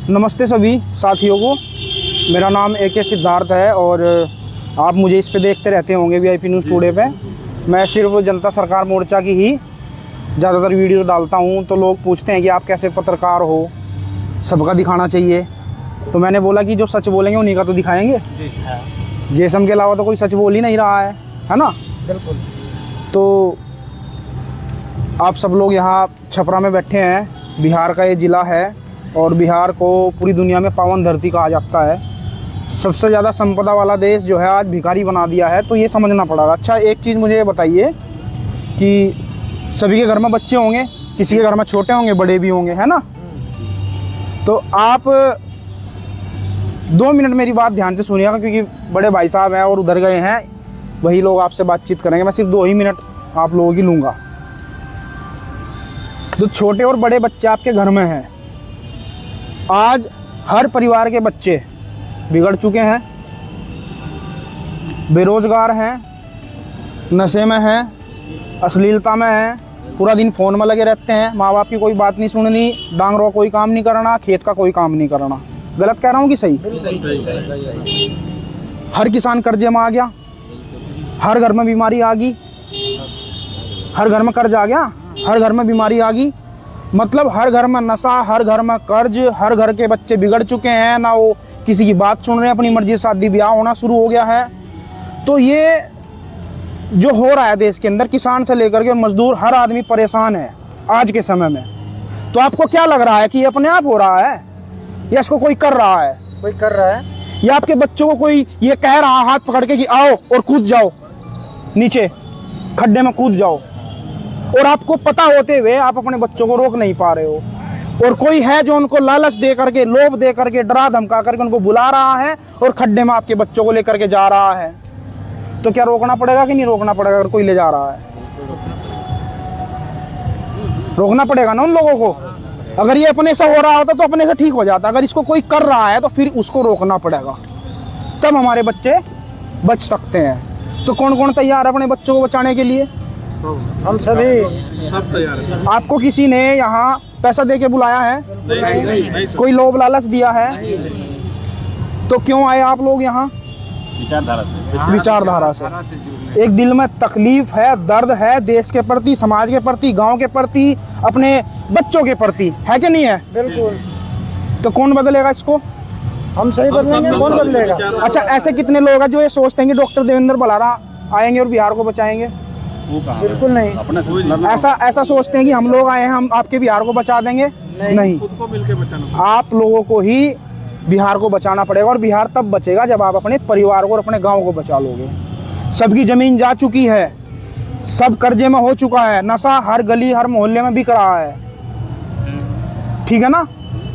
नमस्ते सभी साथियों को। मेरा नाम AK सिद्धार्थ है और आप मुझे इस पे देखते रहते होंगे VIP न्यूज़ टुडे पे। मैं सिर्फ जनता सरकार मोर्चा की ही ज़्यादातर वीडियो डालता हूँ। तो लोग पूछते हैं कि आप कैसे पत्रकार हो, सबका दिखाना चाहिए। तो मैंने बोला कि जो सच बोलेंगे उन्हीं का तो दिखाएंगे। जेसम के अलावा तो कोई सच बोल ही नहीं रहा है ना। बिल्कुल। तो आप सब लोग यहाँ छपरा में बैठे हैं। बिहार का ये ज़िला है और बिहार को पूरी दुनिया में पावन धरती कहा जाता है। सबसे ज़्यादा संपदा वाला देश जो है आज भिखारी बना दिया है, तो ये समझना पड़ेगा। अच्छा, एक चीज़ मुझे ये बताइए कि सभी के घर में बच्चे होंगे, किसी के घर में छोटे होंगे, बड़े भी होंगे, है ना। तो आप 2 मिनट मेरी बात ध्यान से सुनिएगा, क्योंकि बड़े भाई साहब हैं और उधर गए हैं, वही लोग आपसे बातचीत करेंगे। मैं सिर्फ 2 ही मिनट आप लोगों की लूँगा। तो छोटे और बड़े बच्चे आपके घर में हैं। आज हर परिवार के बच्चे बिगड़ चुके हैं, बेरोजगार हैं, नशे में हैं, अश्लीलता में हैं, पूरा दिन फ़ोन में लगे रहते हैं। माँ बाप की कोई बात नहीं सुननी, डांगरों कोई काम नहीं करना, खेत का कोई काम नहीं करना। गलत कह रहा हूँ कि सही? हर किसान कर्जे में आ गया, हर घर में बीमारी आ गई, हर घर में कर्ज आ गया, हर घर में बीमारी आ गई। मतलब हर घर में नशा, हर घर में कर्ज, हर घर के बच्चे बिगड़ चुके हैं, ना वो किसी की बात सुन रहे हैं, अपनी मर्जी से शादी ब्याह होना शुरू हो गया है। तो ये जो हो रहा है देश के अंदर, किसान से लेकर के मजदूर, हर आदमी परेशान है आज के समय में। तो आपको क्या लग रहा है कि ये अपने आप हो रहा है या इसको कोई कर रहा है? कोई कर रहा है या आपके बच्चों को कोई ये कह रहा है हाथ पकड़ के कि आओ और कूद जाओ, नीचे खड्डे में कूद जाओ, और आपको पता होते हुए आप अपने बच्चों को रोक नहीं पा रहे हो। और कोई है जो उनको लालच दे करके, लोभ दे करके, डरा धमका करके उनको बुला रहा है और खड्डे में आपके बच्चों को लेकर के जा रहा है। तो क्या रोकना पड़ेगा कि नहीं रोकना पड़ेगा? अगर कोई ले जा रहा है, रोकना पड़ेगा ना उन लोगों को। अगर ये अपने से हो रहा होता तो अपने से ठीक हो जाता। अगर इसको कोई कर रहा है तो फिर उसको रोकना पड़ेगा, तब हमारे बच्चे बच सकते हैं। तो कौन कौन तैयार है अपने बच्चों को बचाने के लिए? हम सभी सब तैयार है। आपको किसी ने यहाँ पैसा दे के बुलाया है? नहीं। कोई लोभ लालच दिया है? तो क्यों आए आप लोग यहाँ? विचारधारा से। एक दिल में तकलीफ है, दर्द है, देश के प्रति, समाज के प्रति, गांव के प्रति, अपने बच्चों के प्रति, है कि नहीं है? बिल्कुल। तो कौन बदलेगा इसको? हम सही बदलेंगे, कौन बदलेगा? अच्छा, ऐसे कितने लोग हैं जो ये सोचते हैं कि डॉक्टर देवेंद्र बलारा आएंगे और बिहार को बचाएंगे? बिल्कुल नहीं। ऐसा सोचते हैं कि हम लोग आए हैं, हम आपके बिहार को बचा देंगे? नहीं। खुद को मिलके बचाना। आप लोगों को ही बिहार को बचाना पड़ेगा, और बिहार तब बचेगा जब आप अपने परिवार को और अपने गांव को बचा लोगे। सबकी जमीन जा चुकी है, सब कर्जे में हो चुका है, नशा हर गली हर मोहल्ले में बिक रहा है, ठीक है ना।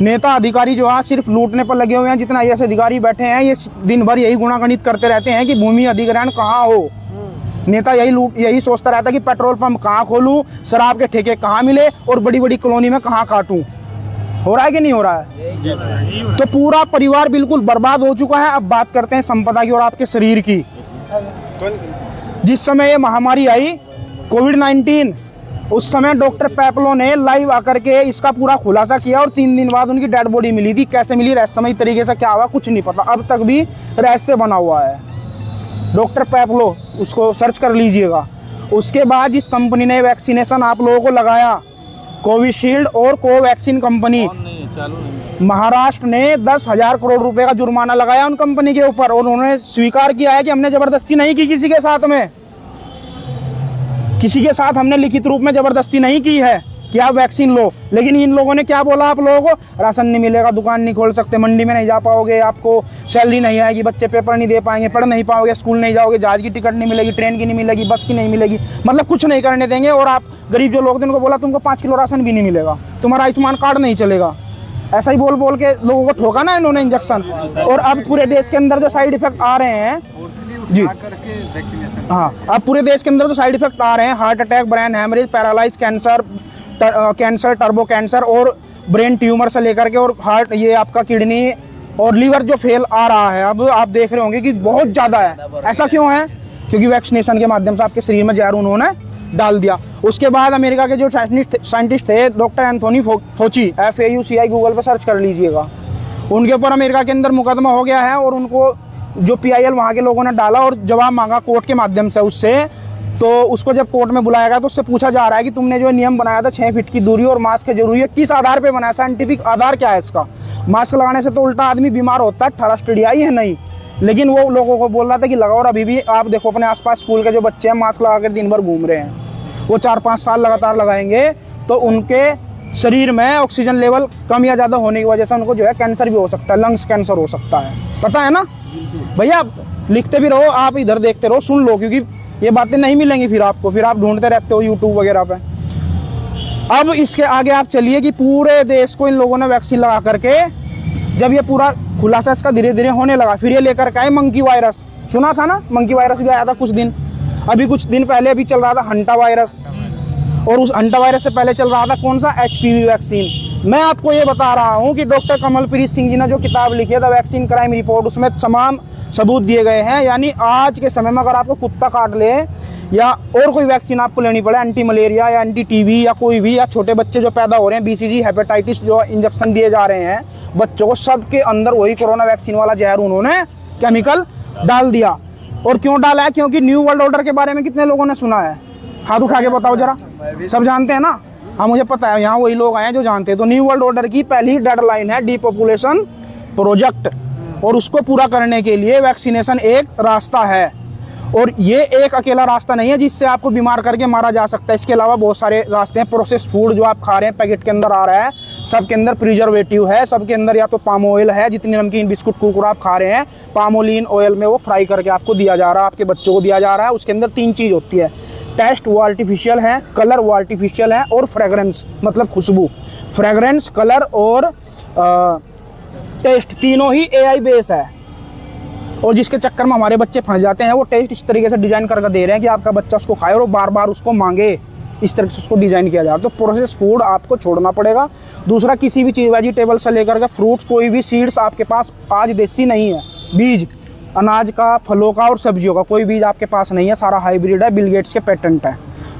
नेता अधिकारी जो है सिर्फ लूटने पर लगे हुए हैं। जितना ऐसे अधिकारी बैठे हैं, ये दिन भर यही गुणागणित करते रहते हैं कि भूमि अधिग्रहण कहाँ हो। नेता यही सोचता रहता है कि पेट्रोल पंप कहाँ खोलूं, शराब के ठेके कहाँ मिले और बड़ी बड़ी कॉलोनी में कहाँ काटूं। हो रहा है कि नहीं हो रहा है? तो पूरा परिवार बिल्कुल बर्बाद हो चुका है। अब बात करते हैं संपदा की और आपके शरीर की। जिस समय ये महामारी आई कोविड-19, उस समय डॉक्टर पैपलो ने लाइव आकर के इसका पूरा खुलासा किया और 3 दिन बाद उनकी डेड बॉडी मिली थी। कैसे मिली, रहस्यमय तरीके से, क्या हुआ, कुछ नहीं पता। अब तक भी रहस्य बना हुआ है। डॉक्टर पैपलो, उसको सर्च कर लीजिएगा। उसके बाद जिस कंपनी ने वैक्सीनेशन आप लोगों को लगाया, कोविशील्ड और कोवैक्सीन कंपनी, महाराष्ट्र ने 10,000 करोड़ रुपए का जुर्माना लगाया उन कंपनी के ऊपर, और उन्होंने स्वीकार किया है कि हमने जबरदस्ती नहीं की किसी के साथ में। किसी के साथ हमने लिखित रूप में जबरदस्ती नहीं की है कि आप वैक्सीन लो। लेकिन इन लोगों ने क्या बोला आप लोगों को? राशन नहीं मिलेगा, दुकान नहीं खोल सकते, मंडी में नहीं जा पाओगे, आपको सैलरी नहीं आएगी, बच्चे पेपर नहीं दे पाएंगे, पढ़ नहीं पाओगे, स्कूल नहीं जाओगे, जहाज की टिकट नहीं मिलेगी, ट्रेन की नहीं मिलेगी, बस की नहीं मिलेगी, मतलब कुछ नहीं करने देंगे। और आप गरीब जो लोग थे उनको बोला तुमको 5 किलो राशन भी नहीं मिलेगा, तुम्हारा आयुष्मान कार्ड नहीं चलेगा। ऐसा ही बोल बोल के लोगों को ठोका ना इन्होंने इंजेक्शन। और अब पूरे देश के अंदर जो साइड इफेक्ट आ रहे हैं जी, हाँ, अब पूरे देश के अंदर जो साइड इफेक्ट आ रहे हैं, heart attack, brain haemorrhage, paralyse, cancer, turbo cancer और ब्रेन ट्यूमर से लेकर के, और हार्ट, ये आपका किडनी और लीवर जो फेल आ रहा है, अब आप देख रहे होंगे कि बहुत ज़्यादा है। ऐसा क्यों है? क्योंकि वैक्सीनेशन के माध्यम से आपके शरीर में जहर उन्होंने डाल दिया। उसके बाद अमेरिका के जो साइंटिस्ट थे डॉक्टर एंथोनी फोची, FAUCI, गूगल पर सर्च कर लीजिएगा, उनके ऊपर अमेरिका के अंदर मुकदमा हो गया है और उनको जो PIL वहाँ के लोगों ने डाला और जवाब मांगा कोर्ट के माध्यम से उससे, तो उसको जब कोर्ट में बुलाया गया तो उससे पूछा जा रहा है कि तुमने जो नियम बनाया था 6 फीट की दूरी और मास्क जरूरी है, किस आधार पे बनाया, साइंटिफिक आधार क्या है इसका? मास्क लगाने से तो उल्टा आदमी बीमार होता है, थैलास्सेमिया है नहीं। लेकिन वो लोगों को बोल रहा था कि लगाओ, और अभी भी आप देखो अपने आसपास स्कूल के जो बच्चे हैं मास्क लगा कर दिन भर घूम रहे हैं। वो 4-5 साल लगातार लगाएंगे तो उनके शरीर में ऑक्सीजन लेवल कम या ज़्यादा होने की वजह से उनको जो है कैंसर भी हो सकता है, लंग्स कैंसर हो सकता है, पता है ना भैया? आप लिखते भी रहो, आप इधर देखते रहो, सुन लो, क्योंकि ये बातें नहीं मिलेंगी फिर आपको, फिर आप ढूंढते रहते हो यूट्यूब वगैरह पे। अब इसके आगे आप चलिए कि पूरे देश को इन लोगों ने वैक्सीन लगा करके, जब ये पूरा खुलासा इसका धीरे धीरे होने लगा, फिर ये लेकर के आए मंकी वायरस। सुना था ना, मंकी वायरस भी आया था कुछ दिन, अभी कुछ दिन पहले अभी चल रहा था हंटा वायरस, और उस हंटा वायरस से पहले चल रहा था कौन सा, HPV वैक्सीन। मैं आपको ये बता रहा हूँ कि डॉक्टर कमलप्रीत सिंह जी ने जो किताब लिखी है द वैक्सीन क्राइम रिपोर्ट, उसमें तमाम सबूत दिए गए हैं। यानी आज के समय में अगर आपको कुत्ता काट ले या और कोई वैक्सीन आपको लेनी पड़े, एंटी मलेरिया या एंटी TB या कोई भी, या छोटे बच्चे जो पैदा हो रहे हैं BCG हेपेटाइटिस जो इंजेक्शन दिए जा रहे हैं बच्चों को, सबके अंदर वही कोरोना वैक्सीन वाला जहर उन्होंने केमिकल डाल दिया। और क्यों डाला है? क्योंकि न्यू वर्ल्ड ऑर्डर के बारे में कितने लोगों ने सुना है? हाथ उठा के बताओ जरा, सब जानते हैं ना? हाँ मुझे पता है, यहाँ वही लोग आए हैं जो जानते हैं। तो न्यू वर्ल्ड ऑर्डर की पहली डेडलाइन है डीपॉपुलेशन प्रोजेक्ट, और उसको पूरा करने के लिए वैक्सीनेशन एक रास्ता है। और ये एक अकेला रास्ता नहीं है जिससे आपको बीमार करके मारा जा सकता है, इसके अलावा बहुत सारे रास्ते हैं। प्रोसेस फूड जो आप खा रहे हैं पैकेट के अंदर आ रहा है, सबके अंदर प्रिजर्वेटिव है, सबके अंदर या तो पाम ऑयल है, जितनी नमकीन बिस्कुट कुरकुरा आप खा रहे हैं पामोलिन ऑयल में वो फ्राई करके आपको दिया जा रहा है, आपके बच्चों को दिया जा रहा है। उसके अंदर 3 चीज़ होती है, टेस्ट वो आर्टिफिशियल है, कलर वो आर्टिफिशियल है, और फ्रेगरेंस मतलब खुशबू। फ्रेगरेंस, कलर और टेस्ट तीनों ही AI बेस है। और जिसके चक्कर में हमारे बच्चे फंस जाते हैं, वो टेस्ट इस तरीके से डिजाइन करके दे रहे हैं कि आपका बच्चा उसको खाए और बार बार उसको मांगे, इस तरह से उसको डिजाइन किया जा रहा है। तो प्रोसेस फूड आपको छोड़ना पड़ेगा। दूसरा, किसी भी चीज़ वेजिटेबल से लेकर के फ्रूट्स, कोई भी सीड्स आपके पास आज देसी नहीं है, बीज अनाज का, फलों का और सब्जियों का कोई बीज आपके पास नहीं है, सारा हाइब्रिड है, बिल गेट्स के पेटेंट है।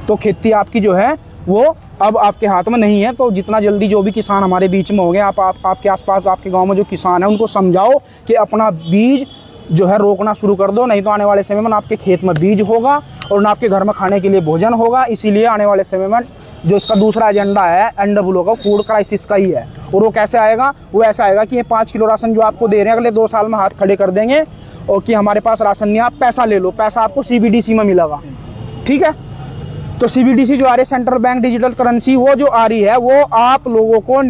तो खेती आपकी जो है वो अब आपके हाथ में नहीं है। तो जितना जल्दी जो भी किसान हमारे बीच में हो गए, आपके आसपास आपके गांव में जो किसान है उनको समझाओ कि अपना बीज जो है रोकना शुरू कर दो, नहीं तो आने वाले समय में ना आपके खेत में बीज होगा और ना आपके घर में खाने के लिए भोजन होगा। इसीलिए आने वाले समय में जो इसका दूसरा एजेंडा है NWO का, फूड क्राइसिस का ही है। और वो कैसे आएगा? वो ऐसा आएगा कि ये 5 किलो राशन जो आपको दे रहे हैं अगले 2 साल में हाथ खड़े कर देंगे और कि हमारे पास राशन नहीं, आप पैसा ले लो, पैसा आपको CBDC में मिलेगा, ठीक है? तो CBDC जो आ रही है, सेंट्रल बैंक डिजिटल करेंसी, वो जो आ रही है वो आप लोगों को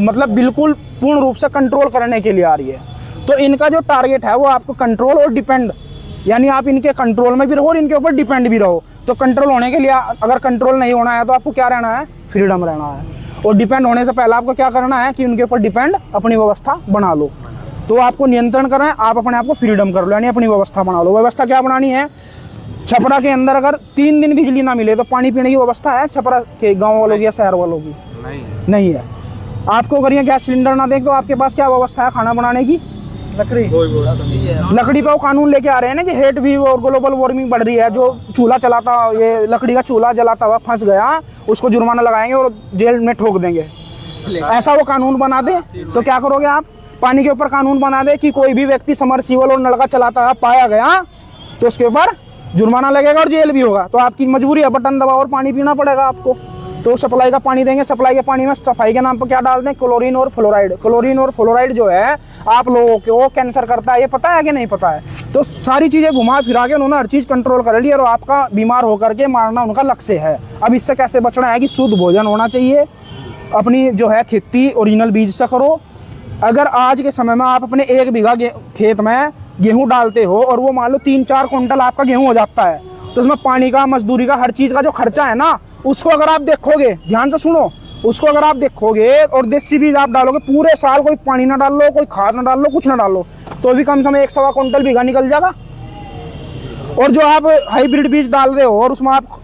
मतलब बिल्कुल पूर्ण रूप से कंट्रोल करने के लिए आ रही है। तो इनका जो टारगेट है वो आपको कंट्रोल और डिपेंड, यानी आप इनके कंट्रोल में भी रहो और इनके ऊपर डिपेंड भी रहो। तो कंट्रोल होने के लिए, अगर कंट्रोल नहीं होना है तो आपको क्या रहना है? फ्रीडम रहना है। और डिपेंड होने से पहले आपको क्या करना है कि उनके ऊपर डिपेंड अपनी व्यवस्था बना लो। तो आपको नियंत्रण करना है, आप अपने आप को फ्रीडम कर लो, यानी अपनी व्यवस्था बना लो। व्यवस्था क्या बनानी है? छपरा के अंदर अगर 3 दिन बिजली ना मिले तो पानी पीने की व्यवस्था है छपरा के गाँव वालों की या शहर वालों की? नहीं है। आपको अगर ये गैस सिलेंडर ना दें तो आपके पास क्या व्यवस्था है खाना बनाने की? लकड़ी पे वो कानून लेके आ रहे हैं ना कि हेट भी और ग्लोबल वार्मिंग बढ़ रही है। जो चूल्हा चलाता, ये लकड़ी का चूल्हा जलाता हुआ फंस गया, उसको जुर्माना लगाएंगे और जेल में ठोक देंगे। ऐसा वो कानून बना दे तो क्या करोगे आप? पानी के ऊपर कानून बना दे कि कोई भी व्यक्ति समरसीबल और नलका चलाता हुआ पाया गया तो उसके ऊपर जुर्माना लगेगा और जेल भी होगा। तो आपकी मजबूरी है, बटन दबाओ और पानी पीना पड़ेगा आपको। तो सप्लाई का पानी देंगे, सप्लाई के पानी में सफाई के नाम पर क्या डाल दें? क्लोरीन और फ्लोराइड। क्लोरीन और फ्लोराइड जो है आप लोगों को कैंसर करता है, ये पता है कि नहीं पता है? तो सारी चीज़ें घुमा फिरा के उन्होंने हर चीज़ कंट्रोल कर ली और आपका बीमार होकर के मारना उनका लक्ष्य है। अब इससे कैसे बचना है कि शुद्ध भोजन होना चाहिए, अपनी जो है खेती ओरिजिनल बीज से करो। अगर आज के समय में आप अपने 1 बीघा खेत में गेहूँ डालते हो और वो मान लो 3-4 क्विंटल आपका गेहूँ हो जाता है, तो उसमें पानी का, मजदूरी का, हर चीज़ का जो खर्चा है ना, उसको अगर आप देखोगे, ध्यान से सुनो, उसको अगर आप देखोगे और देसी बीज आप डालोगे पूरे साल, कोई पानी ना डाल लो, कोई खाद ना डाल लो, कुछ ना डाल लो, तो भी कम से कम 1-1.25 क्विंटल बीघा निकल जाएगा। और जो आप हाइब्रिड बीज डाल रहे हो और उसमें आप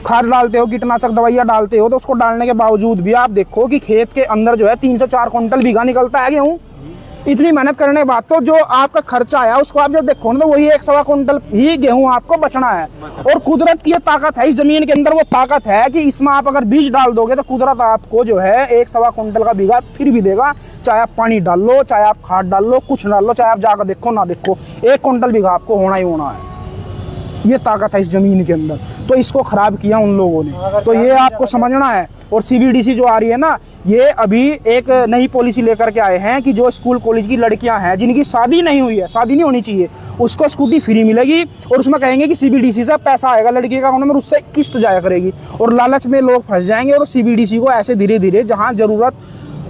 खाद डालते हो, कीटनाशक दवाइयाँ डालते हो, तो उसको डालने के बावजूद भी आप देखो कि खेत के अंदर जो है 3 से 4 क्विंटल बीघा निकलता है गेहूँ। इतनी मेहनत करने के बाद तो जो आपका खर्चा आया उसको आप जब देखो ना तो वही 1.25 कुंटल ही गेहूं आपको बचना है। और कुदरत की ये ताकत है, इस जमीन के अंदर वो ताकत है कि इसमें आप अगर बीज डाल दोगे तो कुदरत आपको जो है 1.25 कुंटल का बीघा फिर भी देगा। चाहे आप पानी डाल लो, चाहे आप खाद डाल लो, कुछ डाल लो, चाहे आप जाकर देखो ना देखो, 1 कुंटल बीघा आपको होना ही होना है। ये ताकत है इस जमीन के अंदर, तो इसको खराब किया उन लोगों ने, तो ये आपको समझना है। और सीबीडीसी जो आ रही है ना, ये अभी एक नई पॉलिसी लेकर के आए हैं कि जो स्कूल कॉलेज की लड़कियां हैं जिनकी शादी नहीं हुई है, शादी नहीं होनी चाहिए, उसको स्कूटी फ्री मिलेगी। और उसमें कहेंगे कि सीबीडीसी से पैसा आएगा लड़की का अकाउंट में, उससे किस्त जाया करेगी। और लालच में लोग फंस जाएंगे और सीबीडीसी को ऐसे धीरे धीरे जहाँ जरूरत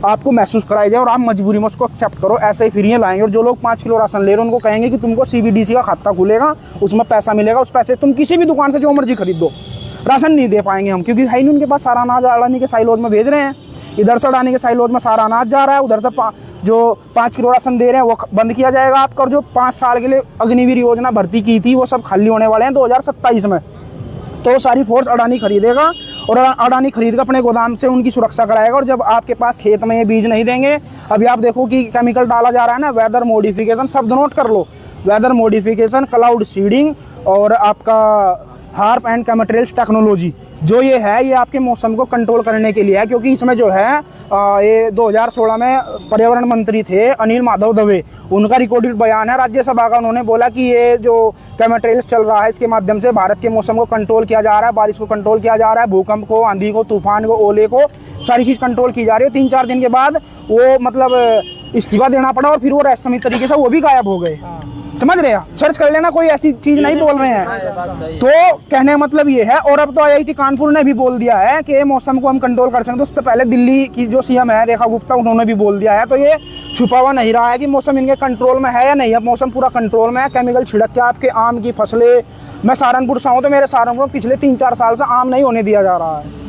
आपको महसूस कराई जाए और आप मजबूरी में उसको एक्सेप्ट करो, ऐसे ही फ्री लाएंगे। और जो लोग 5 किलो राशन ले रहे हैं उनको कहेंगे कि तुमको सीबीडीसी का खाता खुलेगा, उसमें पैसा मिलेगा, उस पैसे तुम किसी भी दुकान से जो मर्जी खरीद दो, राशन नहीं दे पाएंगे हम, क्योंकि है नहीं उनके पास। सारा अनाज अडानी के साइलोज में भेज रहे हैं, इधर से अडानी के साइलोज में सारा अनाज जा रहा है, उधर से जो 5 किलो राशन दे रहे हैं वो बंद किया जाएगा आपका। और जो 5 साल के लिए अग्निवीर योजना भर्ती की थी वो सब खाली होने वाले हैं 2027 में। तो सारी फोर्स अडानी खरीदेगा और अडानी खरीद कर अपने गोदाम से उनकी सुरक्षा कराएगा। और जब आपके पास खेत में ये बीज नहीं देंगे, अभी आप देखो कि केमिकल डाला जा रहा है ना, वेदर मॉडिफिकेशन, शब्द नोट कर लो, वेदर मॉडिफिकेशन, क्लाउड सीडिंग और आपका हार्प एंड केमिकल्स टेक्नोलॉजी, जो ये है ये आपके मौसम को कंट्रोल करने के लिए है। क्योंकि इसमें जो है ये 2016 में पर्यावरण मंत्री थे अनिल माधव दवे, उनका रिकॉर्डेड बयान है राज्यसभा का। उन्होंने बोला कि ये जो केमिकल्स चल रहा है इसके माध्यम से भारत के मौसम को कंट्रोल किया जा रहा है, बारिश को कंट्रोल किया जा रहा है, भूकंप को, आंधी को, तूफान को, ओले को, सारी चीज़ कंट्रोल की जा रही है। 3-4 दिन के बाद वो मतलब इस्तीफा देना पड़ा और फिर वो रहस्यमय तरीके से वो भी गायब हो गए। समझ रहे हैं, सर्च कर लेना, कोई ऐसी चीज नहीं बोल रहे हैं। तो कहने का मतलब ये है। और अब तो आईआईटी कानपुर ने भी बोल दिया है कि मौसम को हम कंट्रोल कर सकते हैं। तो उससे पहले दिल्ली की जो सीएम है रेखा गुप्ता, उन्होंने भी बोल दिया है। तो ये छुपा हुआ नहीं रहा है कि मौसम इनके कंट्रोल में है या नहीं। अब मौसम पूरा कंट्रोल में है। केमिकल छिड़क के आपके आम की फसलें, मैं सहारनपुर से हूँ तो मेरे सहारनपुर में पिछले 3-4 साल से आम नहीं होने दिया जा रहा है।